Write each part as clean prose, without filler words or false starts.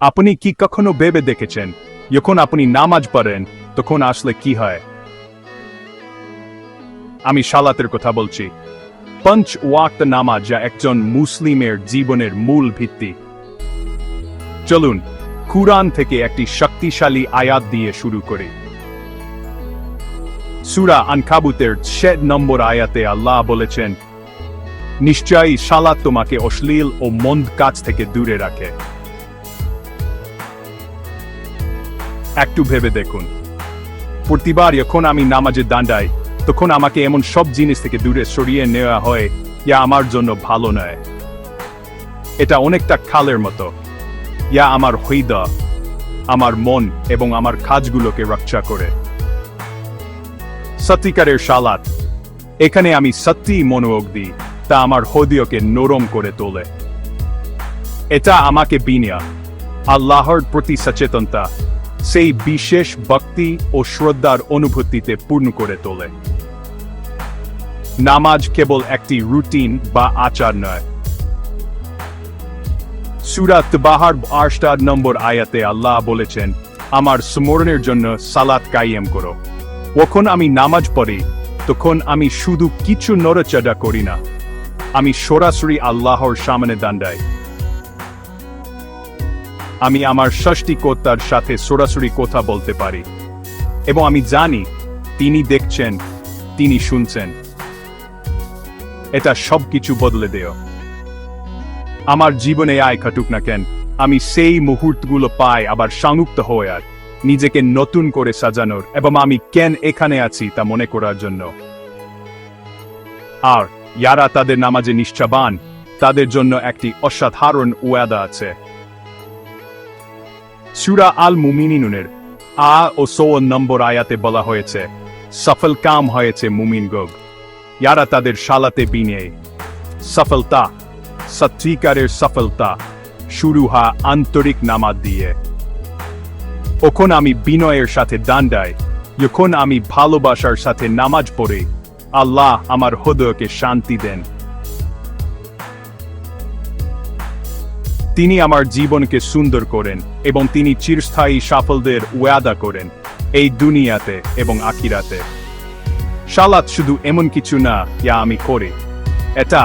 আপনি কি কখনো ভেবে দেখেছেন যখন আপনি নামাজ পড়েন তখন আসলে কি হয়? আমি সালাতের কথা বলছি। পাঁচ ওয়াক্ত নামাজ, যা একজন মুসলিমের জীবনের মূল ভিত্তি। চলুন কুরআন থেকে একটি শক্তিশালী আয়াত দিয়ে শুরু করি। সূরা আনকাবুতের 6 নম্বর আয়াতে আল্লাহ বলেছেন, নিশ্চয়ই সালাত তোমাকে অশ্লীল ও মন্দ কাজ থেকে দূরে রাখে। একটু ভেবে দেখুন, প্রতিবার যখন আমি নামাজে দাঁড়াই তখন আমাকে এমন সব জিনিস থেকে দূরে সরিয়ে নেওয়া হয় যা আমার জন্য ভালো নয়। এটা অনেকটা খালের মতো, যা আমার হৃদয়, আমার মন এবং আমার কাজগুলোকে রক্ষা করে। সত্যিকারের সালাত, এখানে আমি সত্যি মনোযোগ দিই, তা আমার হৃদয়কে নরম করে তোলে। এটা আমাকে বিনয়, আল্লাহর প্রতি সচেতনতা, সেই বিশেষ ভক্তি ও শ্রদ্ধার অনুভূতিতে পূর্ণ করে তোলে। নামাজ কেবল একটি রুটিন বা আচার নয়। সূরা তাবাহার 8 নম্বর আয়াতে আল্লাহ বলেছেন, আমার স্মরণের জন্য সালাত কায়েম করো। যখন আমি নামাজ পড়ি তখন আমি শুধু কিছু নড়াচড়া করি না, আমি সরাসরি আল্লাহর সামনে দাঁড়াই। আমি আমার সৃষ্টিকর্তার সাথে সরাসরি কথা বলতে পারি এবং আমি জানি তিনি দেখছেন, তিনি শুনছেন। এটা সবকিছু বদলে দেয়। আমার জীবনে আয় কাটুক না কেন, আমি সেই মুহূর্তগুলো পাই আবার সংযুক্ত হয়ে আর নিজেকে নতুন করে সাজানোর এবং আমি কেন এখানে আছি তা মনে করার জন্য। আর যারা তাদের নামাজে নিষ্ঠাবান, তাদের জন্য একটি অসাধারণ ওয়াদা আছে। সূরা আল মুমিনুনের ও 16 নম্বর আয়াতে বলা হয়েছে, সফল কাম হয়েছে মুমিনগণ, যারা তাদের সালাতে বিনয়ী। সফলতা, সত্যিকারের সফলতা শুরু হয় আন্তরিক নামাজ দিয়ে। যখন আমি বিনয়ের সাথে দাঁড়াই, যখন আমি ভালোবাসার সাথে নামাজ পড়ি, আল্লাহ আমার হৃদয়কে শান্তি দেন। তিনি আমার জীবনকে সুন্দর করেন এবং তিনি চিরস্থায়ী সাফল্যের ওয়াদা করেন, এই দুনিয়াতে এবং আখিরাতে। সালাত শুধু এমন কিছু না যা আমি করি, এটা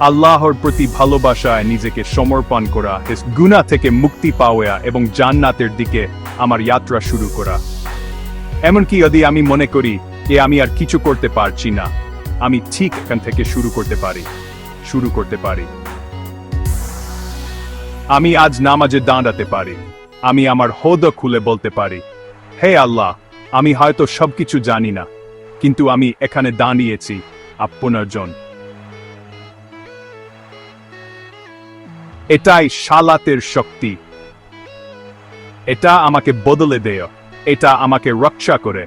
আল্লাহর প্রতি ভালোবাসায় নিজেকে সমর্পণ করা, গুনাহ থেকে মুক্তি পাওয়া এবং জান্নাতের দিকে আমার যাত্রা শুরু করা। এমনকি যদি আমি মনে করি যে আমি আর কিছু করতে পারছি না, আমি ঠিক এখান থেকে শুরু করতে পারি। আমি আজ নামাজে দাঁড়াতে পারি, আমি আমার হৃদয় খুলে বলতে পারি, হে আল্লাহ, আমি হয়তো সবকিছু জানি না, কিন্তু আমি এখানে দাঁড়িয়েছি আপনার জন্য। এটাই সালাতের শক্তি। এটা আমাকে বদলে দেয়, এটা আমাকে রক্ষা করে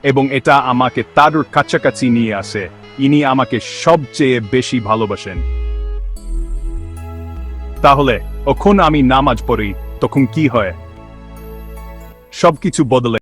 এবং এটা আমাকে তার কাছাকাছি নিয়ে আসে। ইনি আমাকে সবচেয়ে বেশি ভালোবাসেন। তাহলে যখন আমি নামাজ পড়ি তখন কি হয়? সবকিছু বদলে